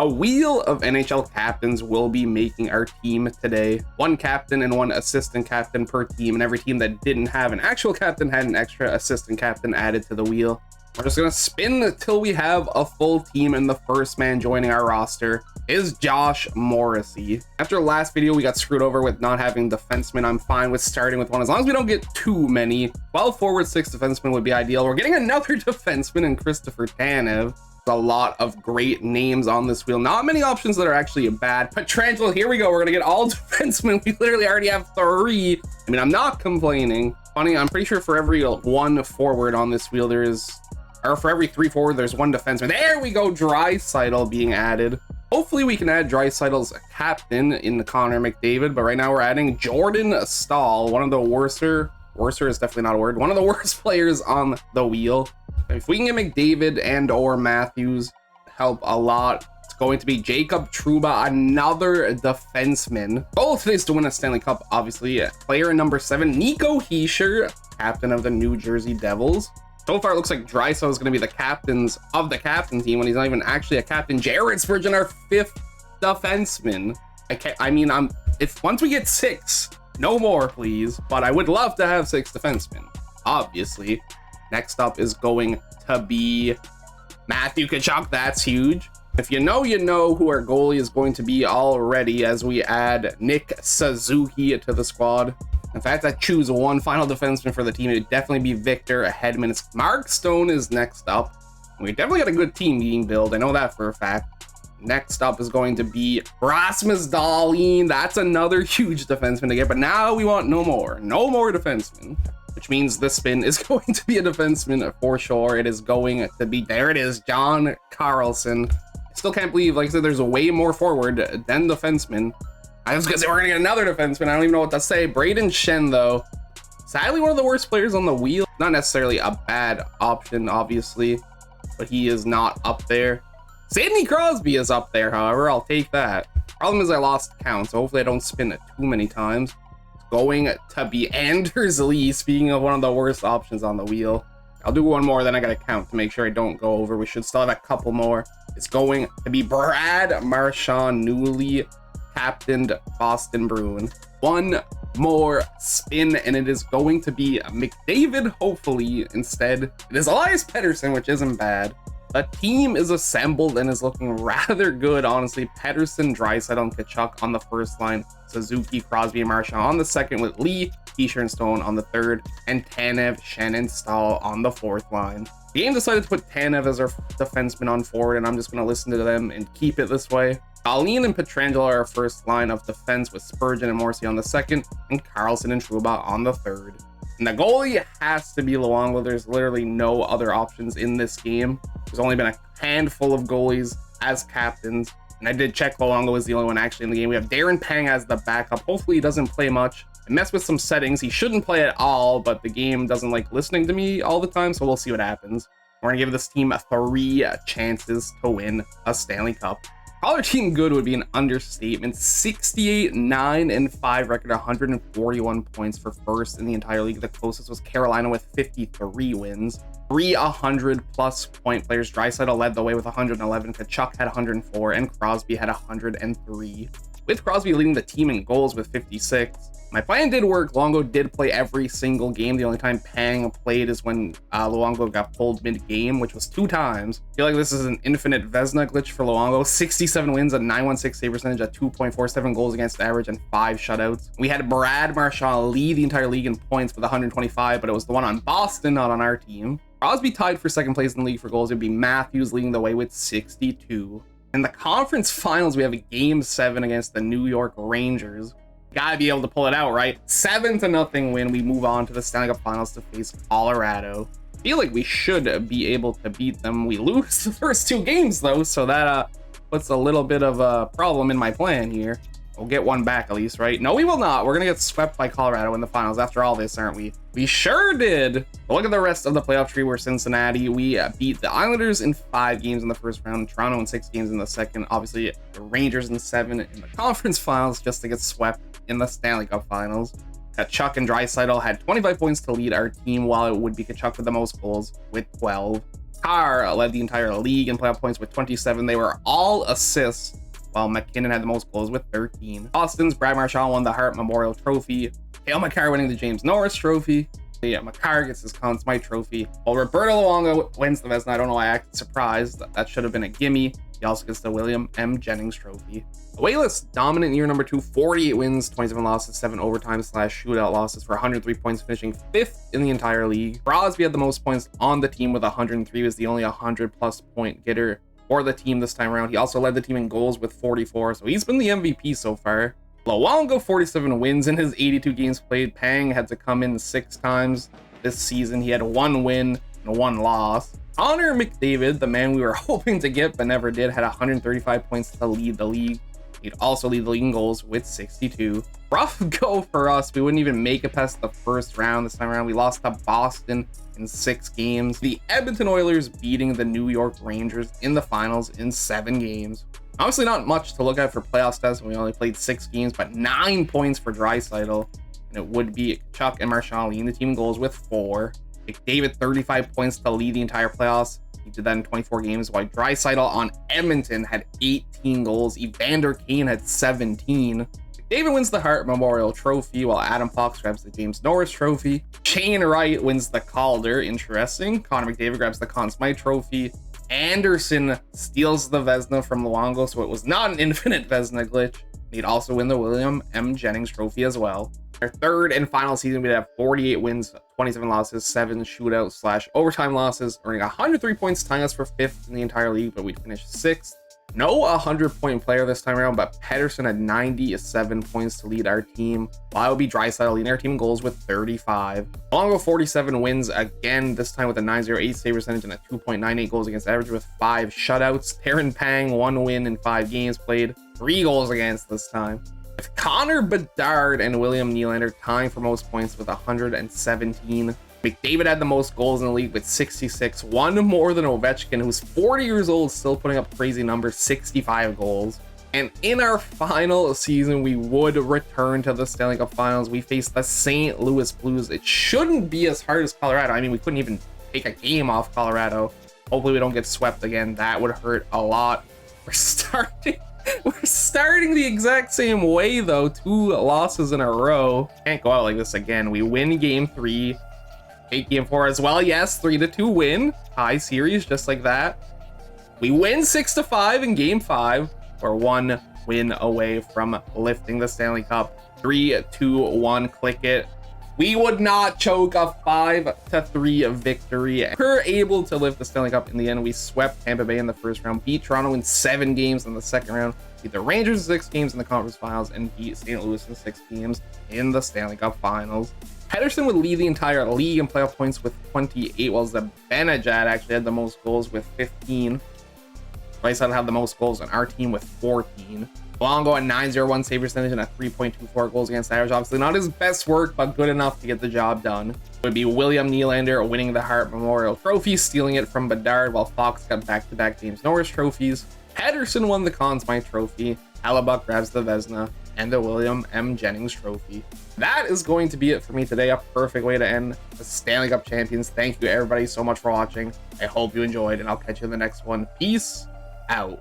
A wheel of NHL captains will be making our team today. One captain and one assistant captain per team, and every team that didn't have an actual captain had an extra assistant captain added to the wheel. We're just gonna spin until we have a full team, and the first man joining our roster is Josh Morrissey. After last video, we got screwed over with not having defensemen. I'm fine with starting with one as long as we don't get too many. 12 forward, 6 defensemen would be ideal. We're getting another defenseman in Christopher Tanev. A lot of great names on this wheel. Not many options that are actually bad. Pietrangelo, here we go. We're gonna get all defensemen. We literally already have 3. I mean, I'm not complaining. Funny, I'm pretty sure for every 1 forward on this wheel, there is, or for every 3 forward, there's 1 defenseman. There we go. Draisaitl being added. Hopefully we can add Draisaitl's captain in the Connor McDavid, but right now we're adding Jordan Staal, one of the worser is definitely not a word, one of the worst players on the wheel. If we can get McDavid and or Matthews, help a lot. It's going to be Jacob Trouba, another defenseman. Goal today is to win a Stanley Cup, obviously. Player number 7, Nico Hischier, captain of the New Jersey Devils. So far, it looks like Draisaitl is going to be the captains of the captain team when he's not even actually a captain. Jared Spurgeon, our 5th defenseman. If once we get 6, no more, please. But I would love to have 6 defensemen, obviously. Next up is going to be Matthew Tkachuk. That's huge. If you know who our goalie is going to be already, as we add Nick Suzuki to the squad. In fact, I choose one final defenseman for the team. It would definitely be Victor Hedman. Mark Stone is next up. We definitely got a good team being built. I know that for a fact. Next up is going to be Rasmus Dahlin. That's another huge defenseman to get, but now we want no more defensemen. Which means this spin is going to be a defenseman for sure. It is going to be, there it is, John Carlson. I still can't believe, like I said, there's a way more forward than defenseman. I was gonna say we're gonna get another defenseman. I don't even know what to say. Braden Shen, though, sadly one of the worst players on the wheel. Not necessarily a bad option, obviously, but he is not up there. Sidney Crosby is up there, however. I'll take that. Problem is I lost count, so hopefully I don't spin it too many times. Going to be Anders Lee, speaking of one of the worst options on the wheel. I'll do one more, then I gotta count to make sure I don't go over. We should still have a couple more. It's going to be Brad Marchand, newly captained Boston Bruin. One more spin, and it is going to be McDavid, hopefully. Instead, it is Elias Pettersson, which isn't bad. The team is assembled and is looking rather good, honestly. Pettersson, Draisaitl, and Tkachuk on the first line. Suzuki, Crosby, and Marchand on the second, with Lee, Hischier, and Stone on the third, and Tanev, Shen, and Staal on the fourth line. The game decided to put Tanev as our defenseman on forward, and I'm just going to listen to them and keep it this way. Dahlin and Pietrangelo are our first line of defense, with Spurgeon and Morrissey on the second, and Carlson and Trouba on the third. And the goalie has to be Luongo. There's literally no other options in this game. There's only been a handful of goalies as captains, and I did check Luongo is the only one actually in the game. We have Darren Pang as the backup. Hopefully he doesn't play much. I messed with some settings. He shouldn't play at all, but the game doesn't like listening to me all the time, so we'll see what happens. We're gonna give this team 3 chances to win a Stanley Cup. Call our team good would be an understatement. 68, 9, and 5 record, 141 points for first in the entire league. The closest was Carolina with 53 wins. 3 100-plus point players. Draisaitl led the way with 111. Tkachuk had 104, and Crosby had 103. With Crosby leading the team in goals with 56. My plan did work. Luongo did play every single game. The only time Pang played is when Luongo got pulled mid-game, which was 2 times. I feel like this is an infinite Vezina glitch for Luongo. 67 wins, a 916 save percentage, a 2.47 goals against average, and 5 shutouts. We had Brad Marchand lead the entire league in points with 125, but it was the one on Boston, not on our team. Crosby tied for second place in the league for goals. It would be Matthews leading the way with 62. In the conference finals, we have a game 7 against the New York Rangers. Gotta be able to pull it out, right? 7-0 win. We move on to the Stanley Cup Finals to face Colorado. I feel like we should be able to beat them. We lose the first 2 games, though, so that puts a little bit of a problem in my plan here. We'll get one back at least, right? No, we will not. We're gonna get swept by Colorado in the finals after all this, aren't we? We sure did. But look at the rest of the playoff tree. We're Cincinnati. We beat the Islanders in 5 games in the first round, Toronto in 6 games in the second, obviously the Rangers in 7 in the conference finals, just to get swept in the Stanley Cup Finals. Tkachuk and Draisaitl had 25 points to lead our team, while it would be Tkachuk with the most goals with 12. Carr led the entire league in playoff points with 27. They were all assists, while McKinnon had the most goals with 13. Boston's Brad Marchand won the Hart Memorial Trophy. Cale Makar winning the James Norris Trophy. Yeah, Makar gets his Conn Smythe Trophy. While Roberto Luongo wins the Vezina. I don't know why I acted surprised. That should have been a gimme. He also gets the William M. Jennings Trophy. Awayless, dominant year number 2, 48 wins, 27 losses, 7 overtime/shootout losses for 103 points, finishing 5th in the entire league. Crosby had the most points on the team with 103, he was the only 100-plus point getter for the team this time around. He also led the team in goals with 44, so he's been the MVP so far. Luongo, 47 wins in his 82 games played. Pang had to come in 6 times this season. He had 1 win and 1 loss. Connor McDavid, the man we were hoping to get but never did, had 135 points to lead the league. He'd also lead the league in goals with 62. Rough go for us. We wouldn't even make it past the first round this time around. We lost to Boston in 6 games. The Edmonton Oilers beating the New York Rangers in the finals in 7 games. Obviously not much to look at for playoff stats. We only played 6 games, but 9 points for Draisaitl. And it would be Chuck and Marchand leading the team in goals with 4. McDavid, 35 points to lead the entire playoffs. He did that in 24 games, while Draisaitl on Edmonton had 18 goals. Evander Kane had 17. McDavid wins the Hart Memorial Trophy, while Adam Fox grabs the James Norris Trophy. Shane Wright wins the Calder, interesting. Connor McDavid grabs the Conn Smythe Trophy. Anderson steals the Vezina from Luongo, so it was not an infinite Vezina glitch. He'd also win the William M. Jennings Trophy as well. Our third and final season, we'd have 48 wins, 27 losses, 7 shootout/overtime losses, earning 103 points, tying us for 5th in the entire league, but we'd finish 6th. No 100-point player this time around, but Pettersson had 97 points to lead our team, while it would be Draisaitl leading our team in goals with 35. Luongo, 47 wins again, this time with a 908 save percentage and a 2.98 goals against average with 5 shutouts. Darren Pang, 1 win in 5 games played, 3 goals against this time. With Connor Bedard and William Nylander tying for most points with 117. McDavid had the most goals in the league with 66, 1 more than Ovechkin, who's 40 years old, still putting up crazy numbers, 65 goals. And in our final season, we would return to the Stanley Cup Finals. We faced the St. Louis Blues. It shouldn't be as hard as Colorado. I mean, we couldn't even take a game off Colorado. Hopefully we don't get swept again. That would hurt a lot. We're starting the exact same way though. 2 losses in a row. Can't go out like this again. We win game 3. Take game 4 as well. Yes, 3-2 win. High series just like that. We win 6-5 in game 5. We're 1 win away from lifting the Stanley Cup. 3-2-1, click it. We would not choke a 5-3 victory. We're able to lift the Stanley Cup in the end. We swept Tampa Bay in the first round, beat Toronto in 7 games in the second round, beat the Rangers in 6 games in the conference finals, and beat St. Louis in 6 games in the Stanley Cup Finals. Pettersson would lead the entire league in playoff points with 28, while Zibanejad actually had the most goals with 15. Draisaitl had the most goals on our team with 14. Luongo at 901 save percentage and a 3.24 goals against average. Obviously not his best work, but good enough to get the job done. It would be William Nylander winning the Hart Memorial Trophy, stealing it from Bedard, while Fox got back-to-back James Norris trophies. Pettersson won the Conn Smythe Trophy. Hellebuyck grabs the Vezina and the William M. Jennings Trophy. That is going to be it for me today. A perfect way to end the Stanley Cup champions. Thank you everybody so much for watching. I hope you enjoyed, and I'll catch you in the next one. Peace out.